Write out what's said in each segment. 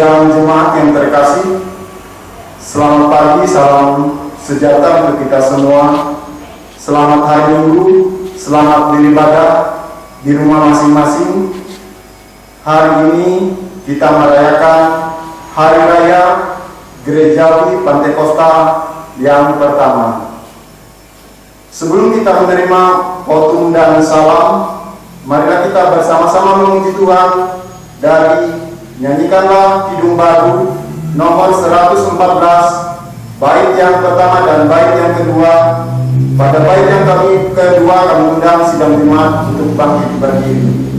Sidang jemaat yang terkasih, selamat pagi, salam sejahtera untuk kita semua. Selamat hari Minggu, selamat beribadah di rumah masing-masing. Hari ini kita merayakan Hari Raya Gerejawi Pantekosta yang pertama. Sebelum kita menerima khotbah dan salam, marilah kita bersama-sama memuji Tuhan dari Nyanyikanlah Kidung Baru nomor 114, bait yang pertama dan bait yang kedua. Pada bait yang kedua kami undang sidang jemaat untuk bangkit berdiri.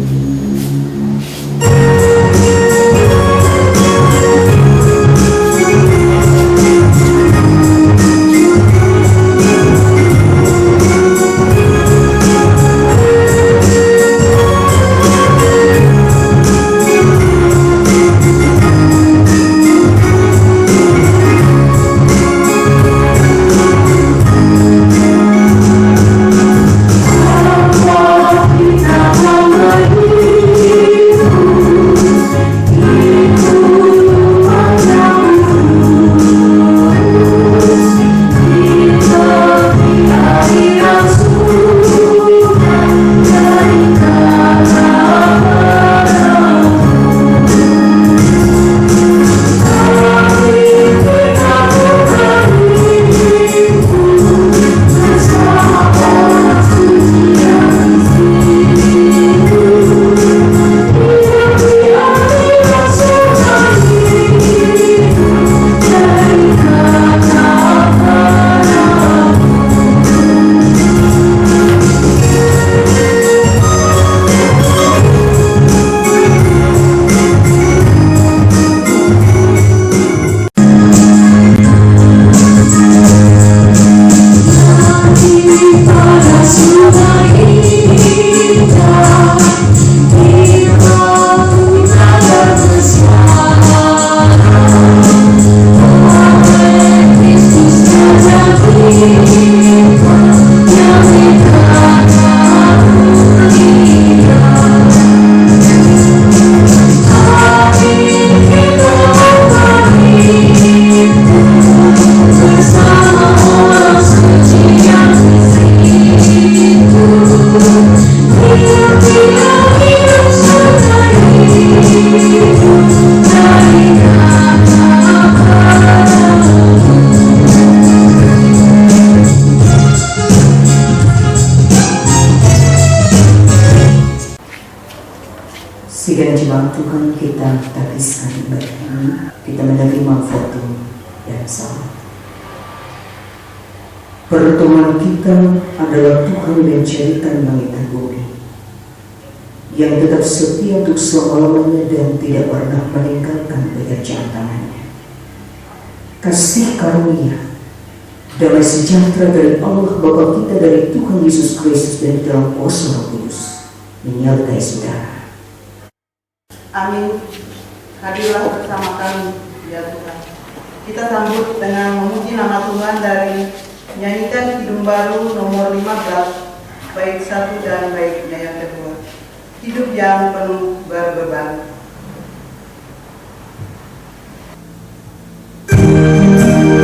Sidang jemaat Tuhan, kita habiskan ibadah ini, kita menerima foto dan salam. Pertemuan kita adalah Tuhan mencarikan langit dan bumi yang tetap setia untuk selama-lamanya dan tidak pernah meninggalkan pekerjaan tangannya. Kasih karunia, damai sejahtera dari Allah Bapa kita, dari Tuhan Yesus Kristus dan dalam kuasa Roh Kudus menyertai saudara. Amin. Hadirlah bersama kami, ya Tuhan. Kita sambut dengan memuji nama Tuhan dari Nyanyikan Kidung Baru nomor 15, bait 1 dan baitnya yang kedua. Hidup yang penuh berbeban. Thank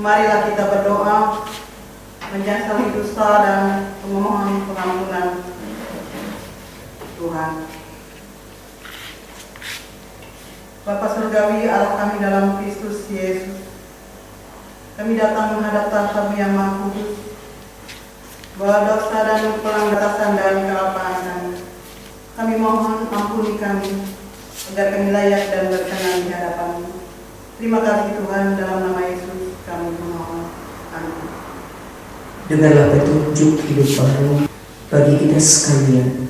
Marilah kita berdoa, menyesali dosa dan memohon pengampunan Tuhan. Bapa Surgawi, Allah kami dalam Kristus Yesus, kami datang menghadap tahta-Mu yang Maha Kudus, bahwa dosa dan pelanggaran dan kelapaan kami. Kami mohon ampuni kami, agar kami layak dan berkenan di hadapan-Mu. Terima kasih Tuhan, dalam nama Yesus kami memohon. Amin. Dengarlah petunjuk hidup baru bagi kita sekalian.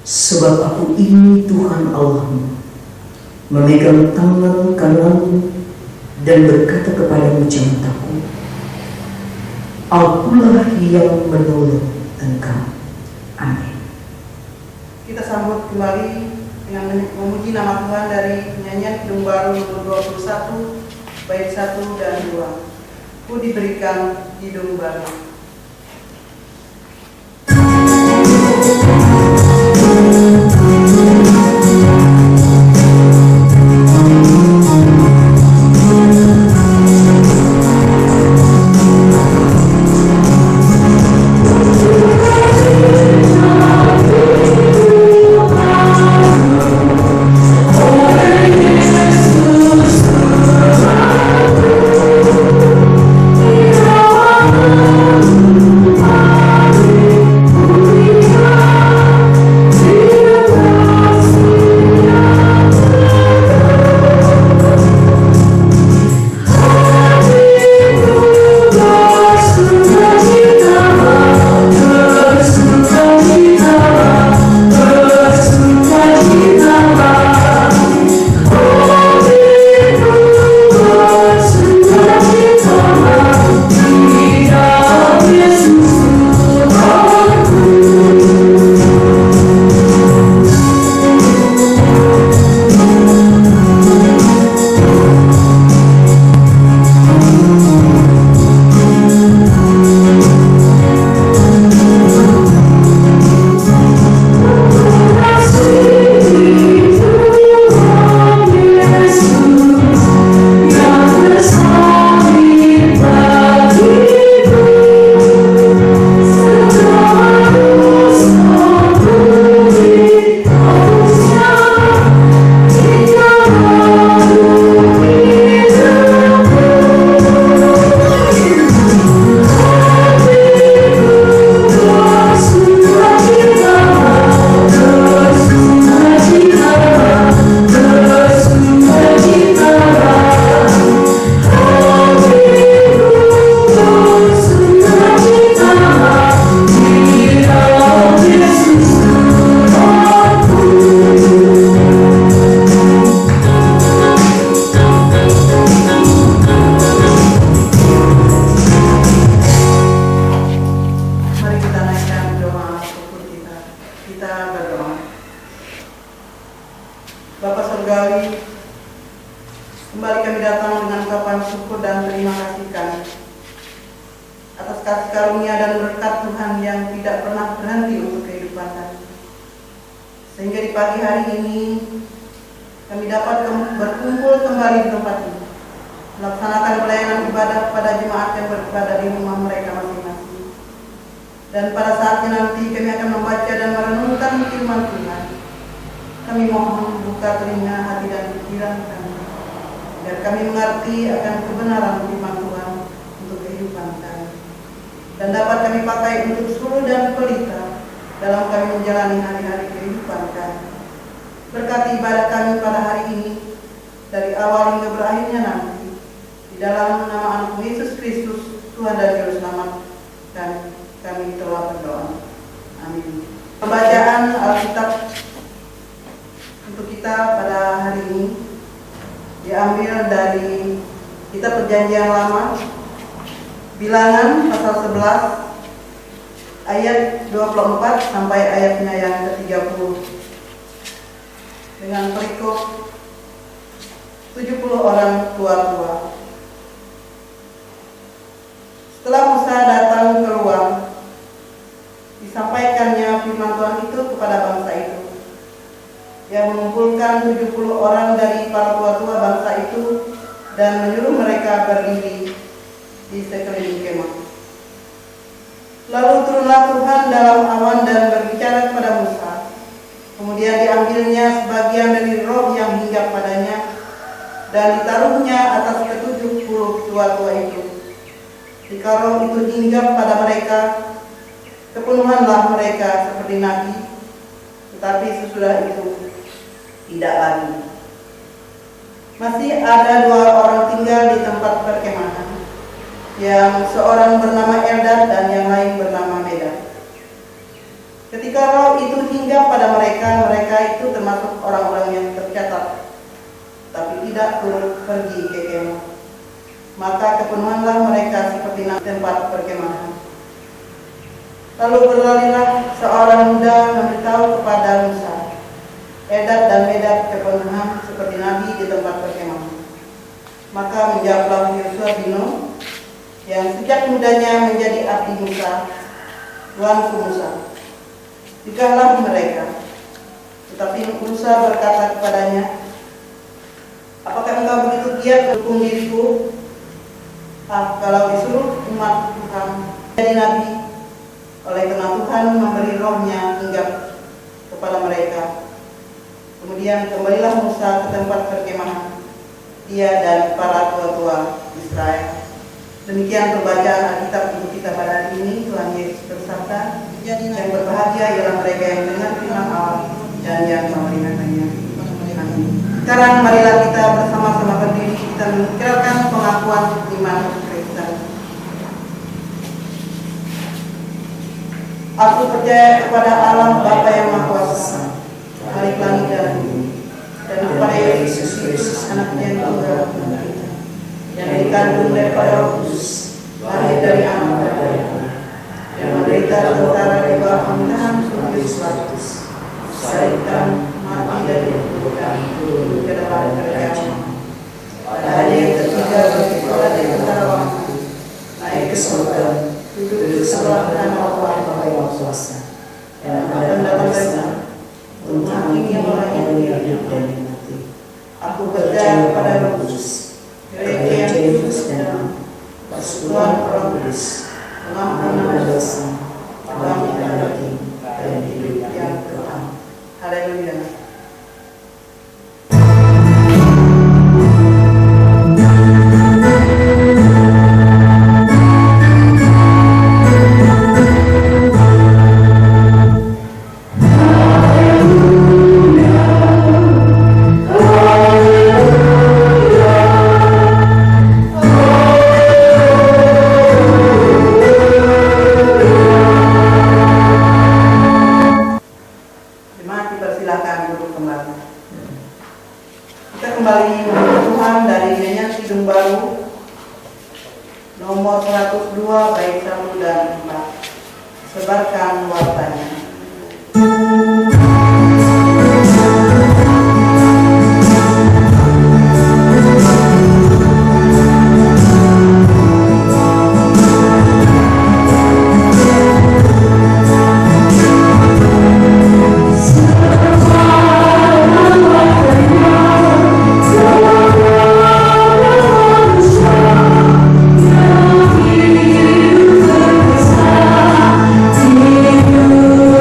Sebab aku ini Tuhan Allahmu, memegang tangan kananmu dan berkata kepadamu, jangan takut. Akulah yang menolong engkau. Amin. Kita sambut kembali dengan memuji nama Tuhan dari nyanyian Kidung Baru nomor 21, bait 1 dan 2. Ku diberikan hidung baru. Kembali kami datang dengan ucapan syukur dan terima kasih kami atas kasih karunia dan berkat Tuhan yang tidak pernah berhenti untuk kehidupan kami. Sehingga di pagi hari ini kami dapat berkumpul kembali di tempat ini, melaksanakan pelayanan ibadah pada jemaat yang beribadah di rumah mereka masing-masing. Dan pada saatnya nanti kami akan membaca dan merenungkan firman Tuhan. Kami mohon buka telinga hati dan pikiran kami, agar kami mengerti akan kebenaran firman Tuhan untuk kehidupan kami, dan dapat kami pakai untuk suluh dan pelita dalam kami menjalani hari-hari kehidupan kami. Berkati ibadah kami pada hari ini, dari awal hingga berakhirnya nanti, di dalam nama Anak Yesus Kristus, Tuhan dan Juru Selamat kami telah berdoa. Amin. Pembacaan Alkitab untuk kita pada hari ini diambil dari kitab Perjanjian Lama, Bilangan pasal 11 ayat 24 sampai ayatnya yang ke-30 dengan perikop 70 orang tua-tua. Setelah Musa datang keluar, disampaikannya firman Tuhan itu kepada bangsa itu. Yang mengumpulkan 70 orang dari para tua-tua bangsa itu dan menyuruh mereka berdiri di sekeliling kemah. Lalu turunlah Tuhan dalam awan dan berbicara kepada Musa. Kemudian diambilnya sebagian dari roh yang hinggap padanya dan ditaruhnya atas ke-70 tua-tua itu. Jika roh itu hinggap pada mereka, kepenuhanlah mereka seperti nabi, tetapi sesudah itu tidak lagi. Masih ada 2 orang tinggal di tempat perkemahan, yang seorang bernama Eldad dan yang lain bernama Medad. Ketika roh itu hinggap pada mereka, mereka itu termasuk orang-orang yang tercatat, tapi tidak turut pergi ke kemah. Maka kepenuhanlah mereka seperti tempat perkemahan. Lalu berlarilah seorang muda memberitahu kepada Musa, Eldad dan Medad kepenuhan seperti nabi di tempat perkemahan. Maka menjawablah Yosua bin Nun, yang sejak mudanya menjadi abdi Musa, tuanku Musa, jikalau mereka. Tetapi Musa berkata kepadanya, apakah engkau begitu giat mendukung diriku? Kalau disuruh umat Tuhan jadi nabi, oleh karena Tuhan memberi rohnya hinggap kepada mereka. Kemudian kembalilah Musa ke tempat perkemahan, dia dan para tua-tua Israel. Demikian pembacaan Alkitab untuk kita pada hari ini. Tuhan Yesus bersabda, yang berbahagia ialah mereka yang dengar firman Allah dan yang memeringatkannya. Amin. Sekarang marilah kita bersama-sama berdiri, kita mengikrarkan pengakuan iman Kristen. Aku percaya kepada Allah Bapa yang Maha Kuasa, Khalik langit dan bumi, dan kepada Yesus Kristus Anaknya yang tunggal, yang dikandung daripada Roh Kudus, lahir dari anak dan dari anak, yang menderita sementara di bawah pemerintahan Pontius Pilatus, disalibkan, mati dan dikuburkan, turun ke dalam kerajaan. Pada hari yang ketiga bangkit dari antara orang mati, naik ke surga, duduk di sebelah kanan Allah yang Kuasa, dan akan datang dari sana untuk menghakimi orang yang hidup dan yang mati. Aku percaya kepada Roh Kudus, gereja yang kudus dan persekutuan Roh Kudus, pengampunan dosa, kebangkitan batin, dan hidup yang kekal. Haleluya. Nomor 102 bait 1 dan 4. Sebarkan wartanya. You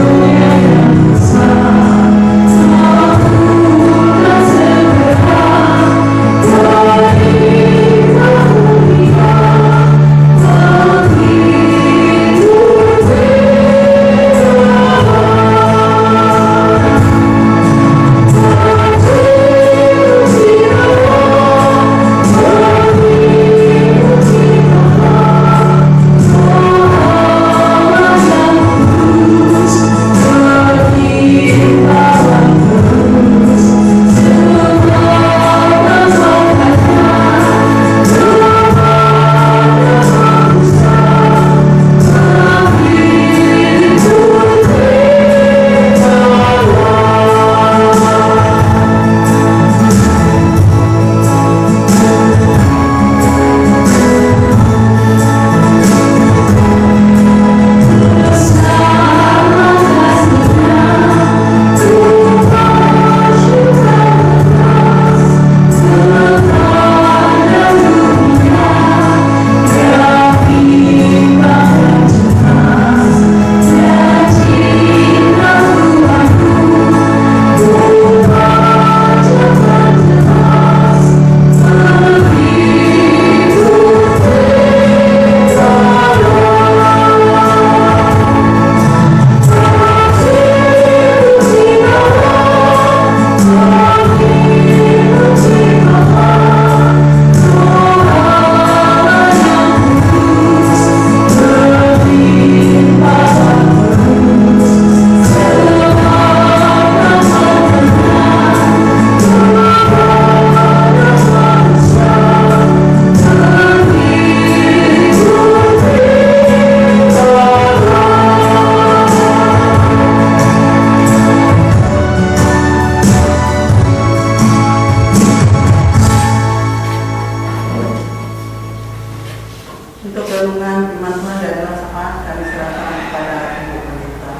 Untuk renungan firman Tuhan dan renungan kami serahkan kepada Ibu Pendeta.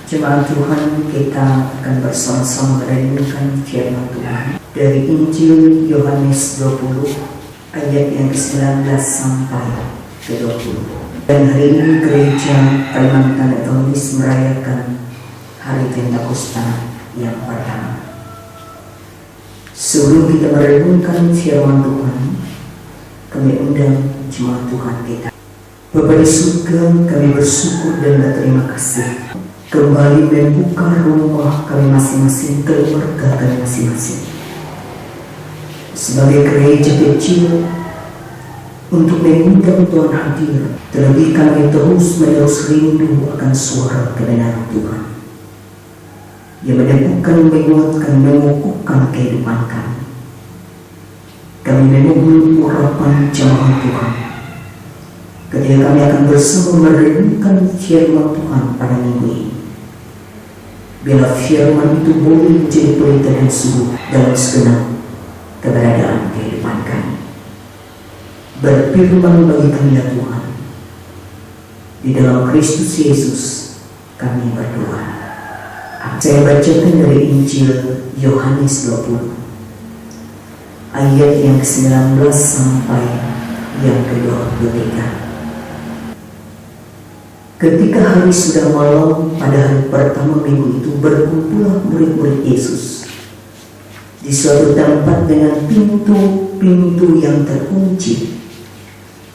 Jemaat Tuhan, kita akan bersama-sama merenungkan firman Tuhan dari Injil Yohanes 20 ayat yang ke-19 sampai ke-20. Dan hari ini gereja Kalimantan Etonis merayakan Hari Pentakosta yang pertama. Sebelum kita merenungkan firman Tuhan, kami undang jemaat Tuhan kita. Bapa di surga, kami bersyukur dan berterima kasih kembali membuka rumah kami masing-masing, keluarga kami masing-masing sebagai gereja kecil untuk mengundang Tuhan hadir. Terlebih kami terus menerus rindu akan suara kebenaran Tuhan yang meneguhkan, menguatkan, mengukuhkan kehidupan kami. Kami memohon urapan jemaat Tuhan ketika kami akan bersama merenungkan firman Tuhan pada minggu ini. Bila firman itu boleh menjadi pelita dan suluh dalam segenap keberadaan kehidupan kami. Berfirman bagi kami ya Tuhan, di dalam Kristus Yesus kami berdoa. Saya bacakan dari Injil Yohanes 20 ayat yang ke-19 sampai yang ke-23. Ketika hari sudah malam pada hari pertama minggu itu, berkumpullah murid-murid Yesus di suatu tempat dengan pintu-pintu yang terkunci,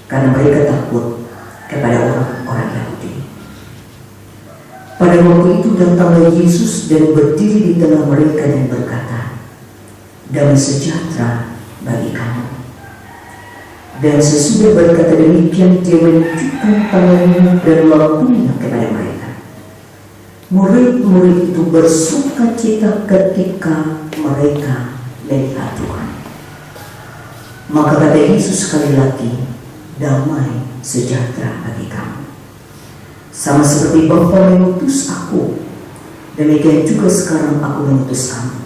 karena mereka takut kepada orang-orang Yahudi. Pada waktu itu datanglah Yesus dan berdiri di tengah mereka dan berkata, "Damai sejahtera bagi kamu." Dan sesudah berkata demikian, dia menunjukkan tangannya dan lampunya kepada mereka. Murid-murid itu bersuka cita ketika mereka melihat Tuhan. Maka kata Yesus sekali lagi, "Damai sejahtera bagi kamu. Sama seperti Bapa mengutus aku, demikian juga sekarang aku mengutus kamu."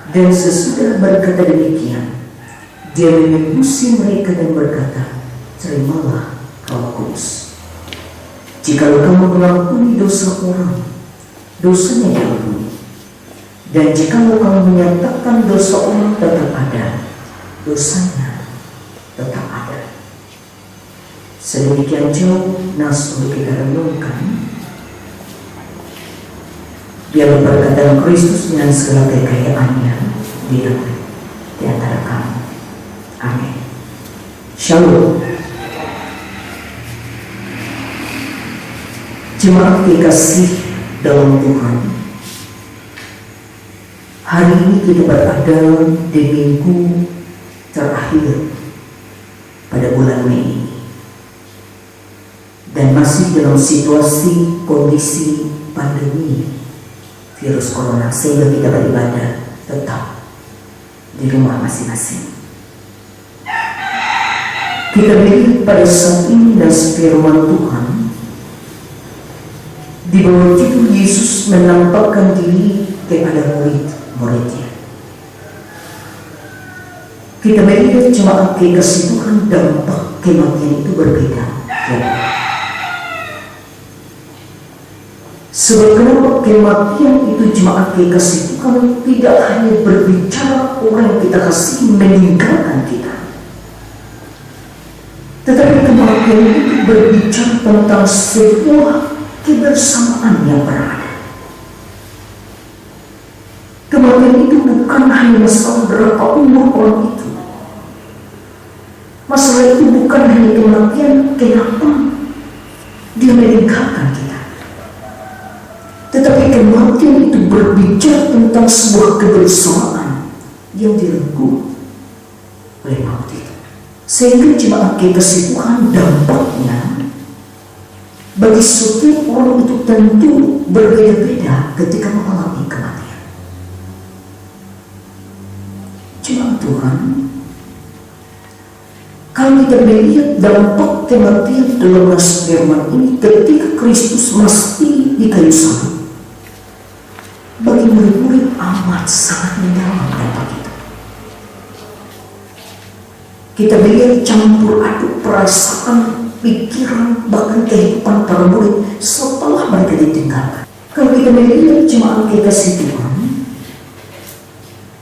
Dan sesudah berkata demikian, dia mengurusi mereka dan berkata, "Terimalah Roh Kudus. Jikalau kamu mengampuni dosa orang, dosanya diampuni. Dan jikalau kamu menyatakan dosa orang tetap ada, dosanya tetap ada." Sedemikian jauh nas untuk kita renungkan. Dia berkata Kristus dengan segala kekayaannya di antara kamu. Amin. Shalom. Jemaat dikasih dalam Tuhan, hari ini kita berada di minggu terakhir pada bulan Mei ini, dan masih dalam situasi kondisi pandemi virus corona, sehingga kita beribadah tetap di rumah masing-masing. Kita melihat pada saat ini dan firman Tuhan di bawah judul Yesus menampakkan diri kepada murid-muridnya. Kita melihat jemaat kekasih Tuhan, dampak kematian itu berbeda. Sebab kenapa kematian itu jemaat kekasih Tuhan tidak hanya berbicara orang yang kita kasih meninggalkan kita, tetapi kematian itu berbicara tentang sebuah kebersamaan yang berada. Kematian itu bukan hanya masalah berapa umur orang itu. Masalah itu bukan hanya kematian kenapa dia meninggalkan kita, tetapi kematian itu berbicara tentang sebuah kebersamaan yang direnggut oleh maut itu. Sehingga jemaat kekasih Tuhan, dampaknya bagi setiap orang itu tentu berbeda-beda ketika mengalami kematian. Jemaat Tuhan, kalau kita melihat dampak kematian dalam nas firman ini ketika Kristus mati di kayu salib, bagi murid-murid amat sangat mendalam dampak itu. Kita melihat campur aduk perasaan, pikiran, bahkan kehidupan para murid setelah mereka ditinggalkan. Kalau kita melihat jemaat kekasih Tuhan,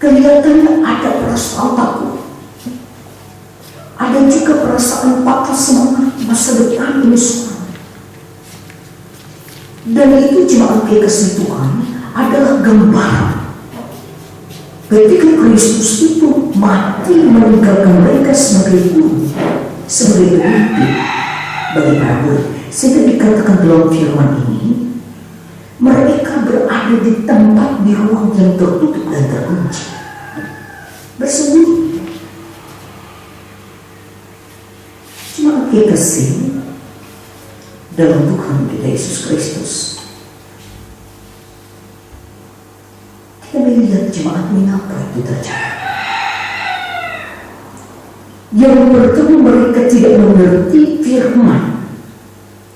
kelihatannya ada perasaan takut, ada juga perasaan patah semangat masa depan ini semua. Dan itu jemaat kekasih Tuhan adalah gambaran ketika Kristus itu mati meninggalkan mereka sebagai guru, sebagai pemimpin bagi para murid. Sehingga dikatakan dalam firman ini, mereka berada di tempat di ruang yang tertutup dan terkunci, bersembunyi. Jemaat kekasih dalam Tuhan kita Yesus Kristus, kita melihat jemaat mengapa itu terjadi. Yang pertama, mereka tidak mengerti firman.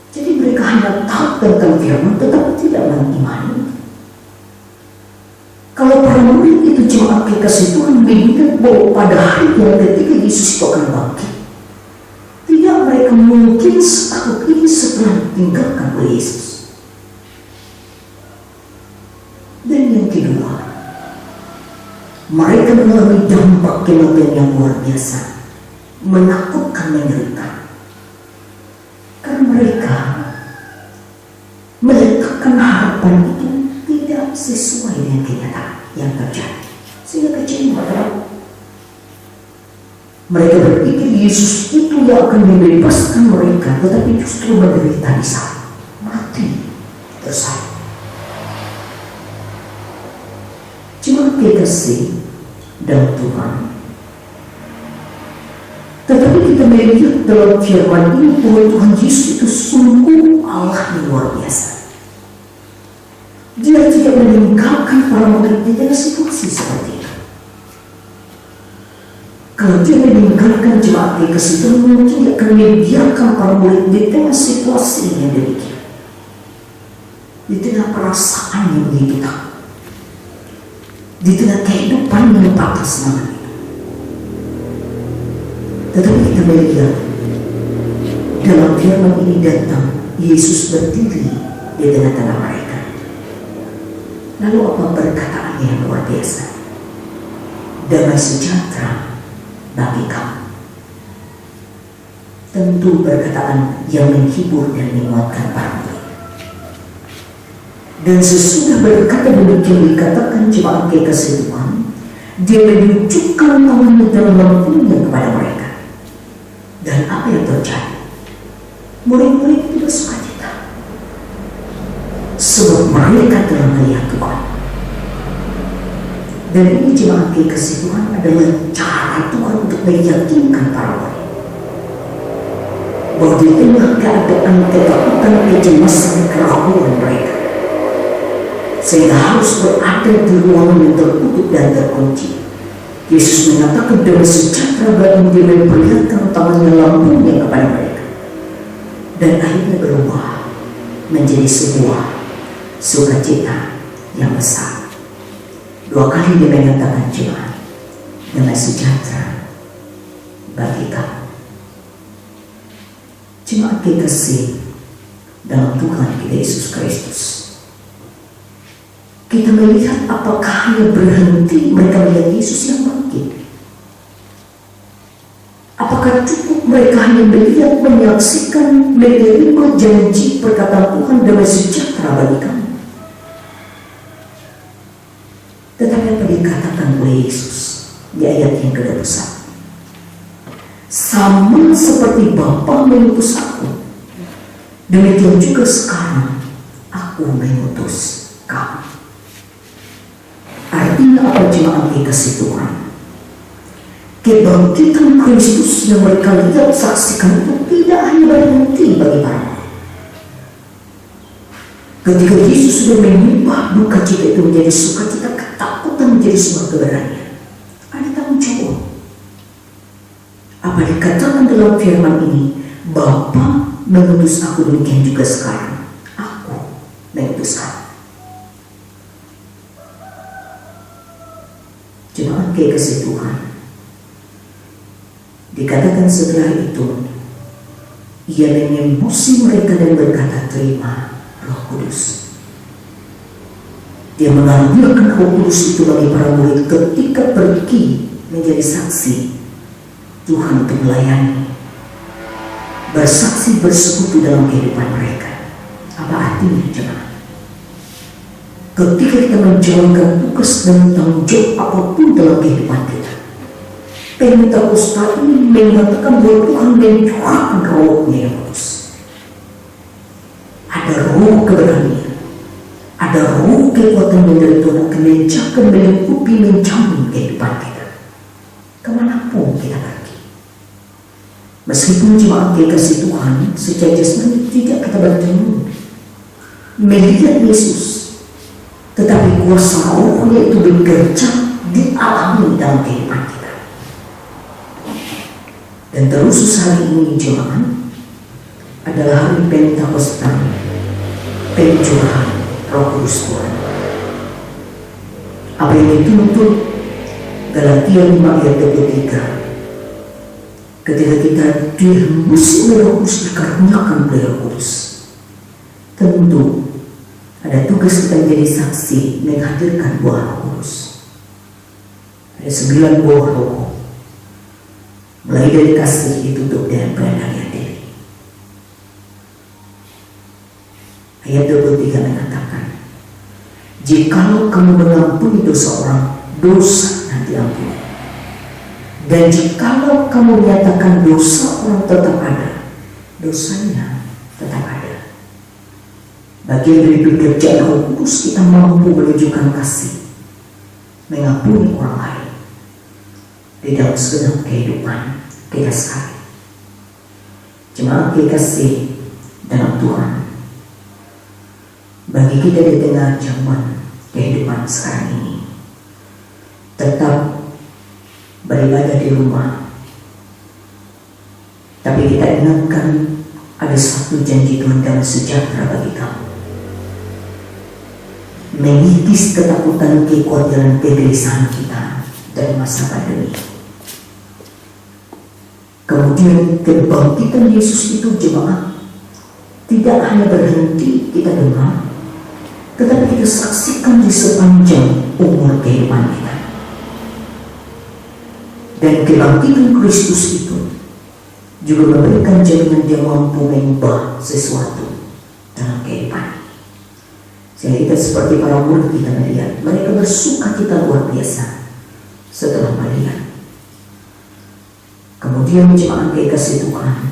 Jadi mereka hanya tahu tentang firman tetapi tidak mengimani. Kalau para murid itu jemaat kekasih Tuhan mengingat bahwa pada hari yang ketika Yesus itu akan bangkit, tidak mereka mungkin setahun ini setelah ditinggalkan oleh Yesus. Dan yang kedua, mereka mengalami dampak kematian yang luar biasa, menakutkan, mengerikan. Karena mereka meletakkan harapan itu tidak sesuai dengan kenyataan yang terjadi, sehingga kecewa. Mereka berpikir Yesus itu yang akan membebaskan mereka, tetapi justru menderita di sana, mati tersayang. Jemaat kekasih dalam Tuhan, tetapi kita melihat dalam firman ini bahwa Tuhan Yesus itu sungguh Allah yang luar biasa. Dia tidak meninggalkan para murid di tengah situasi seperti itu. Kalau dia meninggalkan jemaat kekasih Tuhan, mungkin dia akan membiarkan para murid di tengah situasi yang demikian, di tengah perasaan yang begitu takut, di tengah kehidupan yang patah semangat itu. Tetapi kita melihat dalam firman ini datang Yesus berdiri di tengah-tengah mereka. Lalu apa perkataannya yang luar biasa? Damai sejahtera bagi kamu. Tentu perkataan yang menghibur dan menguatkan para murid. Dan sesudah berkata demikian, dikatakan jemaat kekasih Tuhan, dia menunjukkan tangannya dan lampunya kepada mereka. Dan apa yang terjadi? Murid-murid itu bersukacita, sebab mereka telah melihat Tuhan. Dan ini jemaat kekasih Tuhan adalah cara Tuhan untuk meyakinkan para murid bahwa di tengah keadaan ketakutan, kecemasan, keraguan mereka, sehingga harus berada di ruangan yang tertutup dan terkunci, Yesus mengatakan damai sejahtera bagi dia, memperlihatkan tangannya lampunya kepada mereka, dan akhirnya berubah menjadi sebuah sukacita yang besar. Dua kali dia mengatakan jemaat, damai sejahtera bagi kamu. Jemaat kekasih dalam Tuhan kita Yesus Kristus, kita melihat apakah hanya berhenti mereka melihat Yesus yang bangkit? Apakah cukup mereka hanya melihat, menyaksikan, menerima janji perkataan Tuhan damai sejahtera bagi kamu? Tetapi apa dikatakan oleh Yesus di ayat yang ke-21? Sama seperti Bapa mengutus aku, demikian juga sekarang aku mengutus kamu. Artinya apa jemaat kekasih Tuhan? Kebangkitan Kristus yang mereka lihat, saksikan itu tidak hanya berhenti bagi para murid. Ketika Yesus sudah mengubah duka cita itu menjadi sukacita, ketakutan menjadi sebuah keberanian, ada tanggung jawab. Apa dikatakan dalam firman ini? Bapa mengutus aku, demikian juga sekarang aku mengutus kamu. Jemaat kekasih Tuhan, dikatakan setelah itu Ia menyembusi mereka dan berkata, terima Roh Kudus. Dia mengambilkan Roh Kudus itu bagi para murid ketika pergi menjadi saksi Tuhan untuk melayani, bersaksi bersekutu dalam kehidupan mereka. Apa artinya jemaat? Ketika kita menjalankan tugas dan tanggung jawab apapun dalam kehidupan kita, Pentakosta ini mengatakan bahwa Tuhan mencurahkan Roh-Nya yang kudus. Ada roh keberanian, ada roh kekuatan dari Tuhan akan menjaga, melingkupi, menjamin kehidupan kita kemanapun kita pergi. Meskipun jemaat dikasih Tuhan secara jasmani tidak kita bertemu melihat Yesus, tetapi kuasa Roh-Nya itu bekerja dialami dalam kehidupan kita. Dan terus hari ini jemaat adalah hari Pentakosta, pencurahan Roh Kudus Tuhan. Apa yang dituntut Galatia 5 ayat 23, ketika kita dihembus oleh Roh Kudus, dikaruniakan oleh Roh Kudus, tentu ada tugas kita menjadi saksi menghadirkan buah Roh Kudus. Ada 9 buah Roh, mulai dari kasih, ditutup dengan perendahnya diri. Ayat 23 mengatakan, jikalau kamu mengampuni dosa orang, dosa nanti ampuni. Dan jikalau kamu menyatakan dosa orang tetap ada, dosanya tetap ada. Bagian dari pekerjaan Roh Kudus, kita mampu menunjukkan kasih, mengampuni orang lain di dalam segenap kehidupan kita sekali. Jemaat dikasih dalam Tuhan, bagi kita di tengah zaman kehidupan sekarang ini, tetap beribadah di rumah, tapi kita ingatkan ada satu janji Tuhan damai sejahtera bagi kamu, mengikis ketakutan, kekhawatiran, kegelisahan kita dari masa pandemi. Kemudian kebangkitan Yesus itu jemaat tidak hanya berhenti kita dengar, tetapi kita saksikan di sepanjang umur kehidupan kita. Dan kebangkitan Kristus itu juga memberikan jaminan dia mampu mengubah sesuatu dalam kehidupan. Sehingga kita seperti para murid kita melihat mereka bersukacita luar biasa setelah melihat. Kemudian jemaat dikasih Tuhan,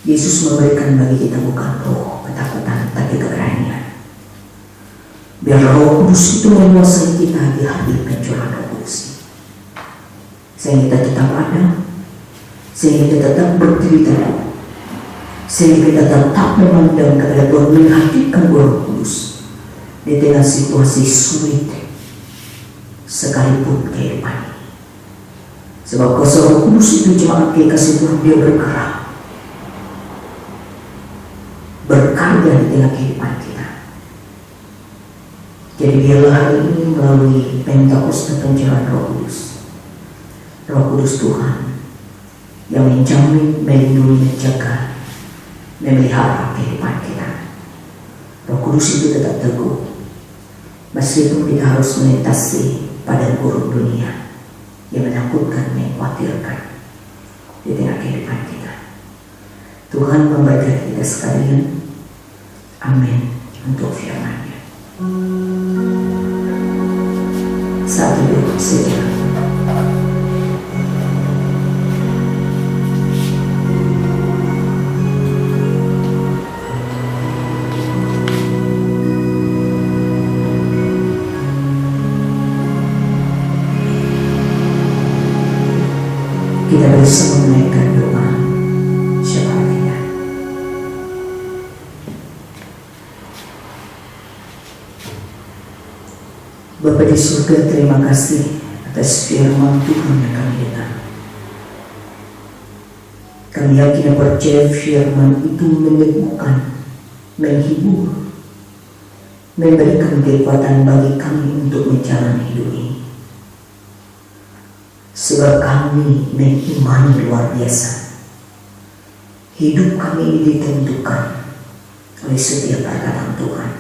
Yesus memberikan bagi kita bukan roh ketakutan, tapi keberanian. Biar Roh Kudus itu menguasai kita di hari pencurahan Roh Kudus, sehingga kita tetap ada, sehingga kita tetap berdiri tegak, sehingga kita tetap memandang kepada Tuhan, menghadirkan Roh Kudus di tengah situasi sulit sekalipun kehidupan. Sebab kuasa Roh Kudus itu jemaat dikasih Tuhan, dia bergerak, berkarya di tengah kehidupan kita. Jadi biarlah hari ini melalui Pentakosta pencurahan Roh Kudus, Roh Kudus Tuhan yang menjamin, melindungi, menjaga, memelihara kehidupan kita. Roh Kudus itu tetap teguh meskipun kita harus melintasi padang gurun dunia yang menakutkan, mengkhawatirkan di tengah kehidupan kita. Tuhan memberkati kita sekalian. Amin. Untuk firman-Nya. Saat duduk sejenak. Kita bersama menaikkan doa syafaat kita. Bapa di surga, terima kasih atas firman Tuhan yang kami dengar. Kami yakin dan percaya firman itu menyembuhkan, menghibur, memberikan kekuatan bagi kami untuk menjalani hidup ini. Sebab kami mengimani luar biasa hidup kami ini ditentukan oleh setiap perkataan Tuhan.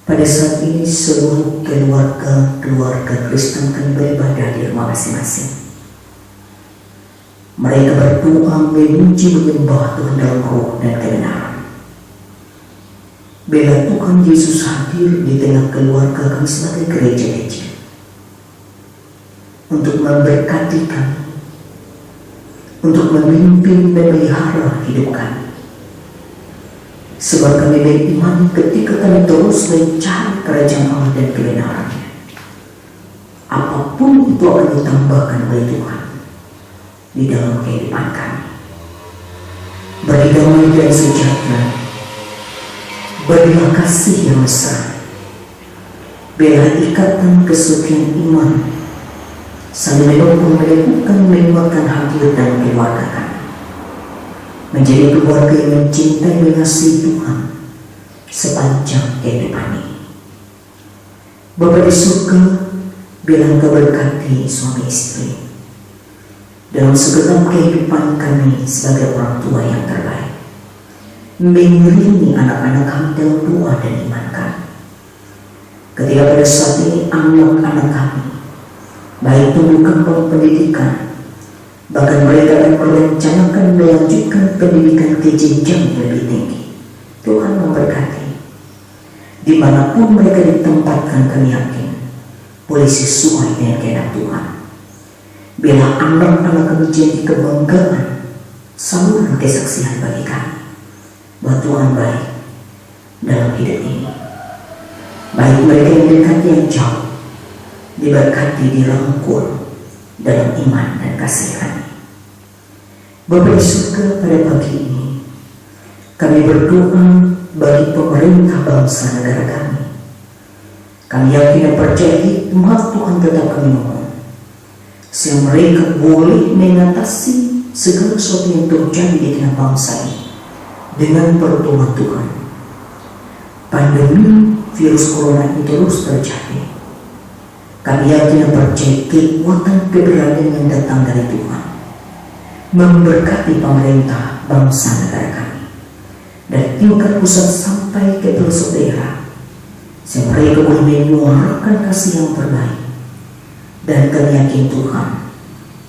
Pada saat ini seluruh keluarga Kristen kami beribadah di rumah masing-masing. Mereka berdoa memuji menyembah Tuhan dalam roh dan kebenaran. Bila Tuhan Yesus hadir di tengah keluarga kami sebagai gereja kecil untuk memberkati kami, untuk memimpin dan melihara hidup kami. Sebab kami beriman ketika kami terus mencari kerajaan Allah dan kebenarannya, apapun itu akan ditambahkan oleh Tuhan di dalam kehidupan kami. Beri damai dan sejahtera, berilah kasih yang besar, berilah ikatan kesatuan iman, sambil melakukan hadir dalam keluarga kami, menjadi keluarga yang mencintai mengasihi Tuhan sepanjang kehidupan ini. Bapa di surga, bilang Engkau berkati suami istri dalam segenap kehidupan kami sebagai orang tua yang terbaik, mengiringi anak-anak kami dalam doa dan iman kami. Ketika pada saat ini anak-anak kami baik tumbuh kembang pendidikan, bahkan mereka akan merencanakan melanjutkan pendidikan ke jenjang yang lebih tinggi, Tuhan memberkati. Dimanapun mereka ditempatkan, kami yakin boleh sesuai dengan kehendak Tuhan. Bila anak-anak kami jadi kebanggaan, saluran kesaksian bagi kami bahwa Tuhan baik dalam hidup ini. Baik mereka yang dekat yang jauh, diberkati, dirangkul dalam iman dan kasih kami. Bapa di surga, pada pagi ini kami berdoa bagi pemerintah bangsa negara kami. Kami yakin dan percaya hikmat Tuhan tetap kami mohon, sehingga mereka boleh mengatasi segala sesuatu yang terjadi di tengah bangsa ini dengan pertolongan Tuhan. Pandemi virus corona ini terus terjadi. Kami yakin dan percaya kekuatan keberadaan yang datang dari Tuhan memberkati pemerintah bangsa negara kami dari tingkat pusat sampai ke pelosok daerah, sehingga mereka boleh menyuarakan kasih yang terbaik. Dan kami yakin Tuhan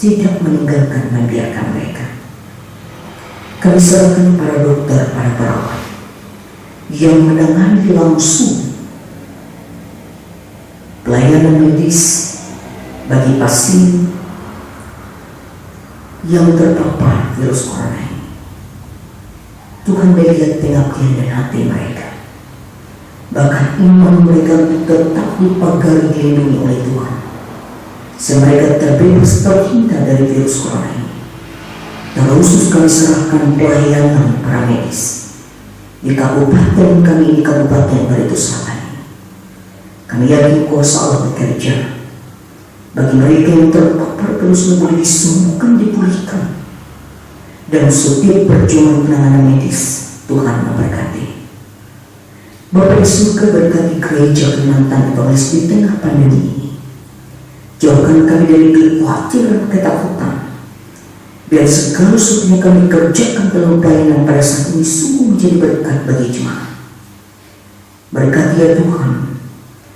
tidak meninggalkan membiarkan mereka. Kami serahkan para dokter, para perawat yang menangani langsung pelayanan medis bagi pasien yang terpapar virus corona ini. Tuhan melihat pengabdian dan hati mereka, bahkan iman mereka tetap dipagari dilindungi oleh Tuhan, sehingga mereka terbebas terhindar dari virus corona ini. Terkhusus kami serahkan pelayanan para medis di kabupaten kami, di Kabupaten Barito Selatan. Kami yakin kuasa Allah bekerja bagi mereka yang terpapar terus boleh disembuhkan, dipulihkan, dan setiap perjuangan penanganan medis Tuhan memberkati. Bapa di surga, berkati gereja Kalimantan Bagus di tengah pandemi ini. Jauhkan kami dari kekhawatiran, ketakutan, biar segala sesuatu yang kami kerjakan dalam pelayanan pada saat ini sungguh menjadi berkat bagi jemaat. Berkati ya Tuhan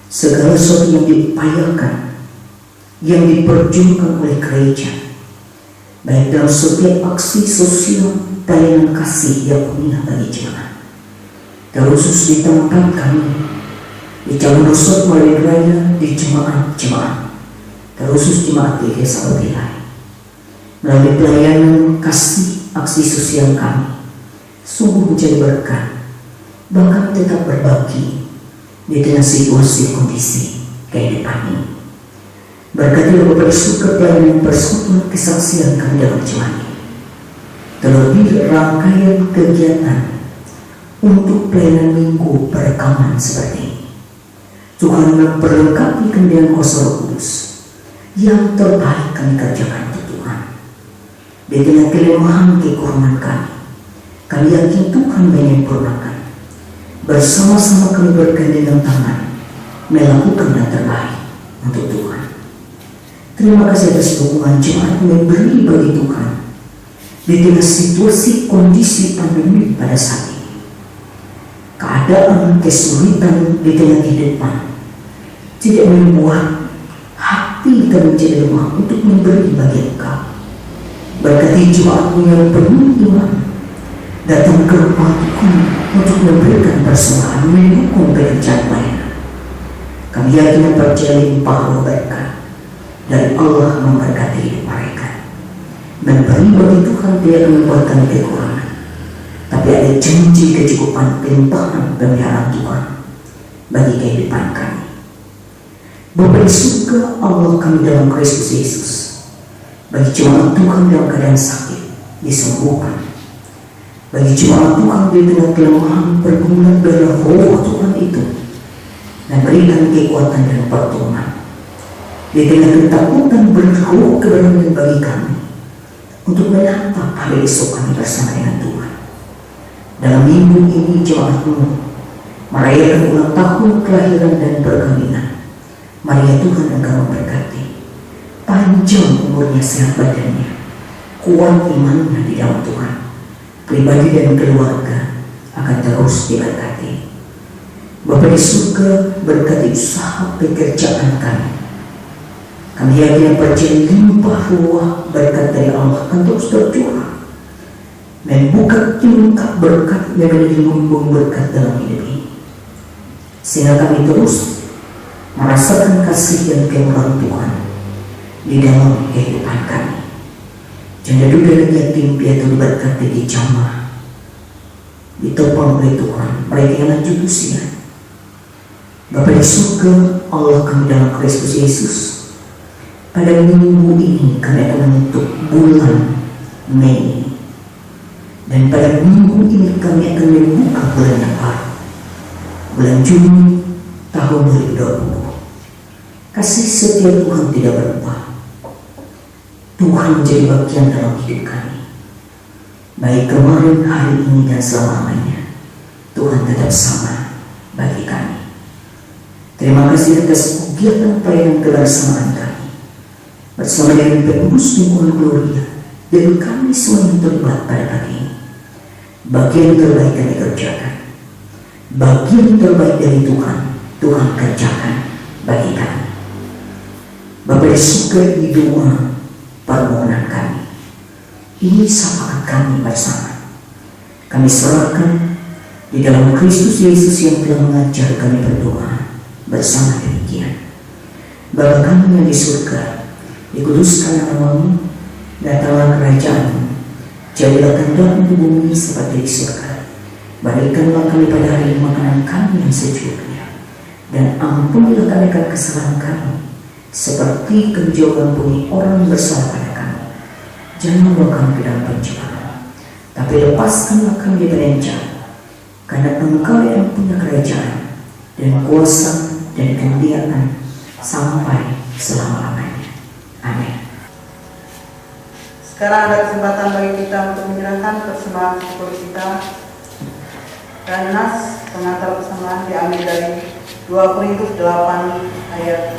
segala sesuatu yang diupayakan, yang diperjuangkan oleh gereja, baik dalam setiap aksi sosial, pelayanan kasih yang mulia bagi jemaat, terkhusus di tempat kami, di Jalan Rusot Malin Raya, di jemaat-jemaat, terkhusus jemaat di Desa Otilai. Melalui pelayanan kasih aksi sosial kami sungguh menjadi berkat, bahkan tetap berbagi di tengah situasi kondisi kehidupan ini. Berkati Bapa di surga pelayanan persekutuan kesaksian kami dalam jemaat ini, terlebih rangkaian kegiatan untuk pelayanan minggu perekaman seperti ini. Tuhan memperlengkapi kami dengan kuasa Roh Kudus yang terbaik kami kerjakan untuk Tuhan. Di tengah kelemahan kekurangan kami yakin Tuhan menyempurnakan. Bersama-sama kami bergandengan tangan melakukan yang terbaik untuk Tuhan. Terima kasih atas dukungan jemaat memberi bagi Tuhan di tengah situasi kondisi pandemi pada saat ini, keadaan kesulitan di tengah kehidupan tidak membuat hati kami menjadi lemah untuk memberi bagi Engkau. Berkati jemaatmu yang penuh iman datang ke rumah Tuhan untuk memberikan persembahan mendukung pekerjaan lainnya. Kami yakin percaya limpah berkat dan Allah memberkati hidup mereka. Memberi bagi Tuhan tidak akan membuatkan kekurangan, tapi ada janji kecukupan limpahan pemeliharaan Tuhan bagi kehidupan kami. Bapa di surga, Allah kami dalam Kristus Yesus, bagi jemaat Tuhan dalam keadaan sakit disembuhkan, bagi jemaat Tuhan di tengah kelemahan pergumulan dalam roh Tuhan itu, dan berikan kekuatan dan pertolongan. Di tengah ketakutan berroh keberanian bagi kami untuk menatap hari esok kami bersama dengan Tuhan. Dalam minggu ini jemaatmu merayakan ulang tahun kelahiran dan perkawinan. Mari ya Tuhan Engkau memberkati, panjang umurnya, sehat badannya, kuat imannya di dalam Tuhan. Pribadi dan keluarga akan terus diberkati. Bapa di surga, berkati usaha pekerjaan kami. Kami yakin percaya limpah ruah berkat dari Allah akan terus tercurah, membuka tingkap berkat yang menimbun berkat dalam hidup ini, sehingga kami terus merasakan kasih dan kemurahan Tuhan di dalam kehidupan kami. Janda duda dan yatim piatu diberkati, dijamah, ditopang oleh Tuhan mereka yang lanjut usia. Bapa di surga, Allah kami dalam Kristus Yesus, pada minggu ini kami akan menutup bulan Mei, dan pada minggu ini kami akan membuka bulan yang baru, bulan Juni tahun 2020. Kasih setia Tuhan tidak berubah. Tuhan menjadi bagian dalam hidup kami, baik kemarin, hari ini, dan selamanya. Tuhan tetap sama bagi kami. Terima kasih atas kegiatan pelayanan kebersamaan kami bersama dengan pengurus lingkungan Gloria dan kami semua yang terlibat pada pagi ini. Bagian terbaik kami kerjakan, bagian terbaik dari Tuhan, Tuhan kerjakan bagi kami. Bapa di surga, di doa permohonan kami ini sapakan kami bersama. Kami serahkan di dalam Kristus Yesus yang telah mengajar kami berdoa bersama demikian. Bapa kami yang di surga, dikuduskan namamu, datanglah kerajaan-Mu, jadilah kehendak-Mu di bumi seperti di surga. Berikanlah kami pada hari ini makanan kami yang secukupnya, dan ampunilah kami akan kesalahan kami, seperti kami juga mengampuni orang bersalah pada kami. Jangan bawa kami ke dalam pencobaan, tapi lepaskanlah kami dari jahat, karena Engkau yang punya kerajaan dan kuasa dan kemuliaan sampai selama-lamanya. Amin. Sekarang ada kesempatan bagi kita untuk menyerahkan persembahan syukur kita. Dan nas pengantar persembahan diambil dari 2 Korintus 8 ayat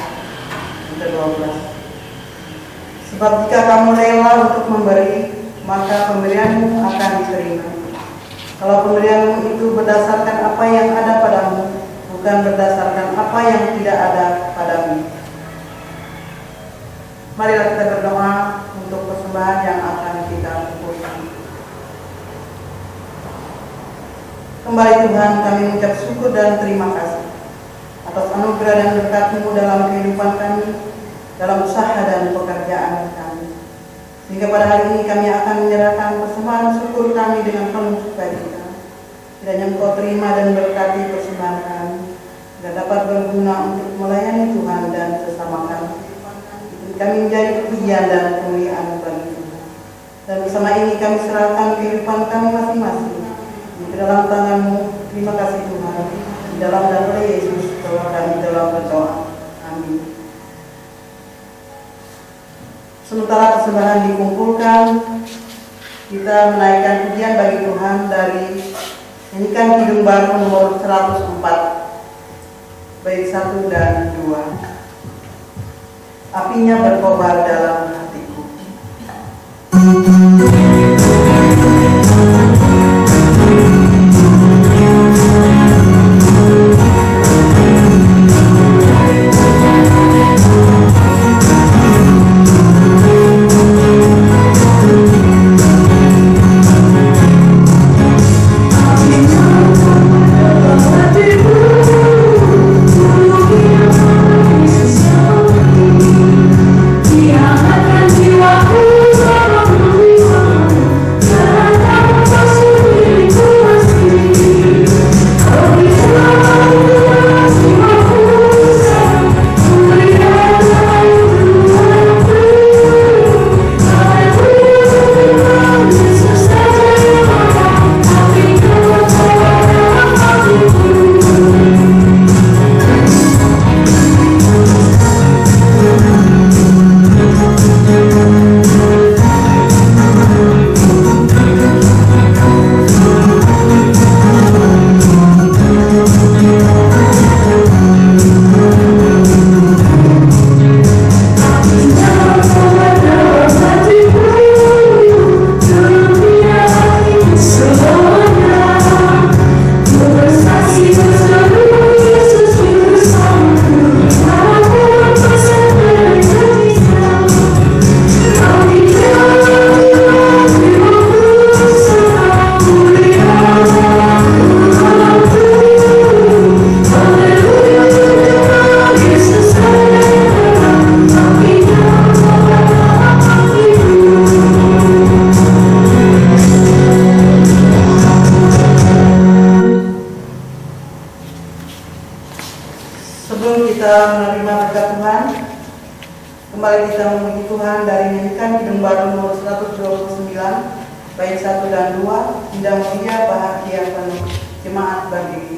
12. Sebab jika kamu rela untuk memberi, maka pemberianmu akan diterima. Kalau pemberianmu itu berdasarkan apa yang ada padamu, bukan berdasarkan apa yang tidak ada padamu. Marilah kita berdoa untuk persembahan yang akan kita kumpulkan. Kembali Tuhan, kami mengucap syukur dan terima kasih atas anugerah dan berkat-Mu dalam kehidupan kami, dalam usaha dan pekerjaan kami. Sehingga pada hari ini kami akan menyerahkan persembahan syukur kami dengan penuh sukacita. Kiranya Engkau terima dan berkati persembahan kami, dan dapat berguna untuk melayani Tuhan dan sesama kami. Kami menjadi pujian dan kemuliaan bagi Tuhan. Dan bersama ini kami serahkan kehidupan kami masing-masing di dalam tangan-Mu. Terima kasih Tuhan. Di dalam dan oleh Yesus telah kami telah berdoa. Amin. Sementara persembahan dikumpulkan, kita menaikkan pujian bagi Tuhan dari nyanyikan Kidung Baru nomor 104, bait 1 dan 2. Apinya berkobar dalam hatiku. bait 1 dan 2, Indah Mulia Bahagia Penuh. Jemaat berdiri.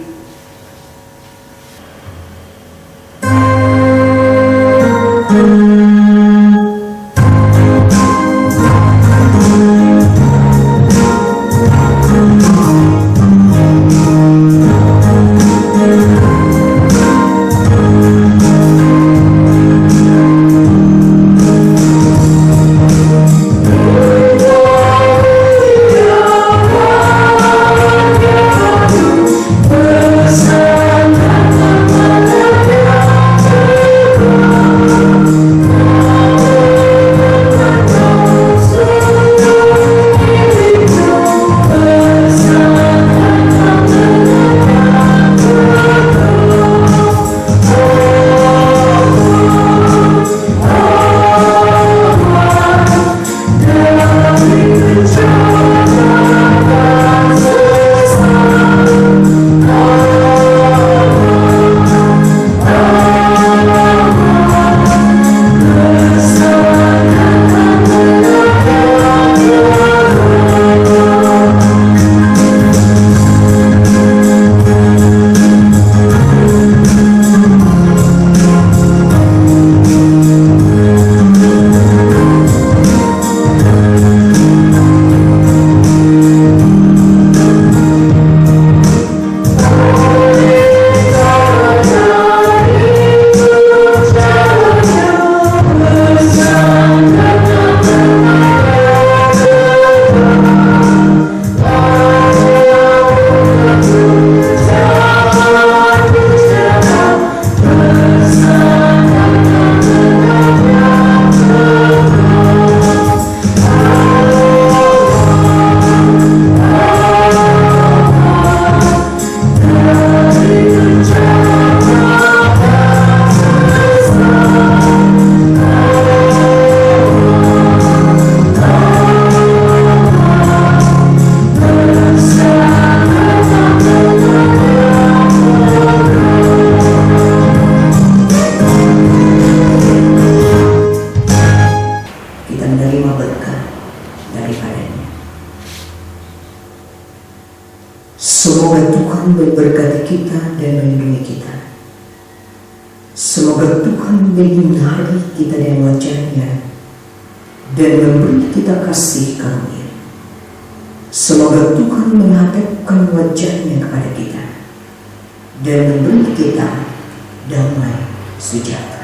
Semoga Tuhan memberkati kita dan melindungi kita. Semoga Tuhan menyinari kita dengan wajah-Nya dan memberi kita kasih karunia. Semoga Tuhan menghadapkan wajah-Nya kepada kita dan memberi kita damai sejahtera.